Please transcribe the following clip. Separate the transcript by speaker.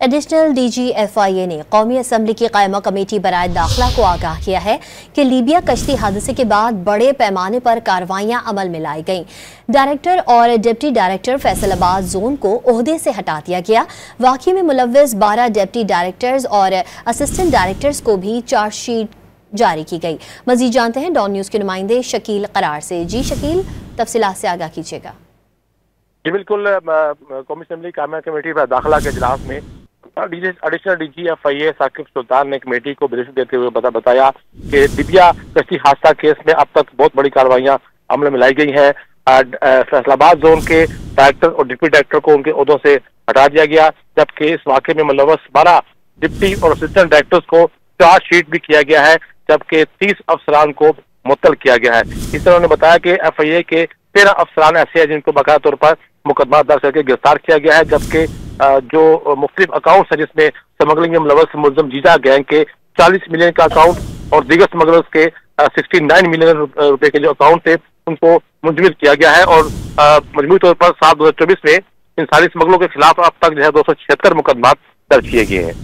Speaker 1: Additional DG FIA ने कौमी assembly की कायमा कमेटी बराए दाखिला को आगाह किया है कि लीबिया कश्ती हादसे के बाद बड़े पैमाने पर कार्रवाइयां अमल में लाई गईं। डायरेक्टर और डिप्टी डायरेक्टर फैसलाबाद जोन को ओहदे से हटा दिया गया। वाक़ये में मुलव्विस 12 डिप्टी डायरेक्टर्स और असिस्टेंट डायरेक्टर्स को भी चार्जशीट जारी की गई। मजीद जानते हैं डॉन न्यूज़ के नुमाइंदे शकील करार से। जी शकील, तफसीलात से आगाह कीजिएगा।
Speaker 2: जी बिल्कुल, कौमी असम्बली कायमा कमेटी पर दाखिला के इजलास में एडिशनल DG FIA साकिब सुल्तान ने कमेटी को ब्रीफ देते हुए बताया कि लीबिया कश्ती हादसा केस में अब तक बहुत बड़ी कार्रवाइयां अमल में लाई गई हैं। फैसलाबाद जोन के डायरेक्टर और डिप्टी डायरेक्टर को उनके ओहदों से हटा दिया गया, जबकि इस वाक़े में मुलव्वस 12 डिप्टी और असिस्टेंट डायरेक्टर्स को चार्जशीट भी किया गया है, जबकि 30 अफसरान को मुअत्तल किया गया है। इस तरह उन्होंने बताया कि FIA के 13 अफसरान ऐसे हैं जिनको बाकायदा तौर पर मुकदमा दर्ज करके गिरफ्तार किया गया है, जबकि जो मुख्तलिफ अकाउंट है जिसमें स्मगलिंग में मुलव्वस मुल्ज़म जीजा गैंग के 40 मिलियन का अकाउंट और दीगर स्मगलर्स के 69 मिलियन रुपए के जो अकाउंट थे उनको मुंजमद किया गया है। और मजमूई तौर पर 7/2024 में इन सारी स्मगलों के खिलाफ अब तक जो है 276 मुकदमा दर्ज किए गए हैं।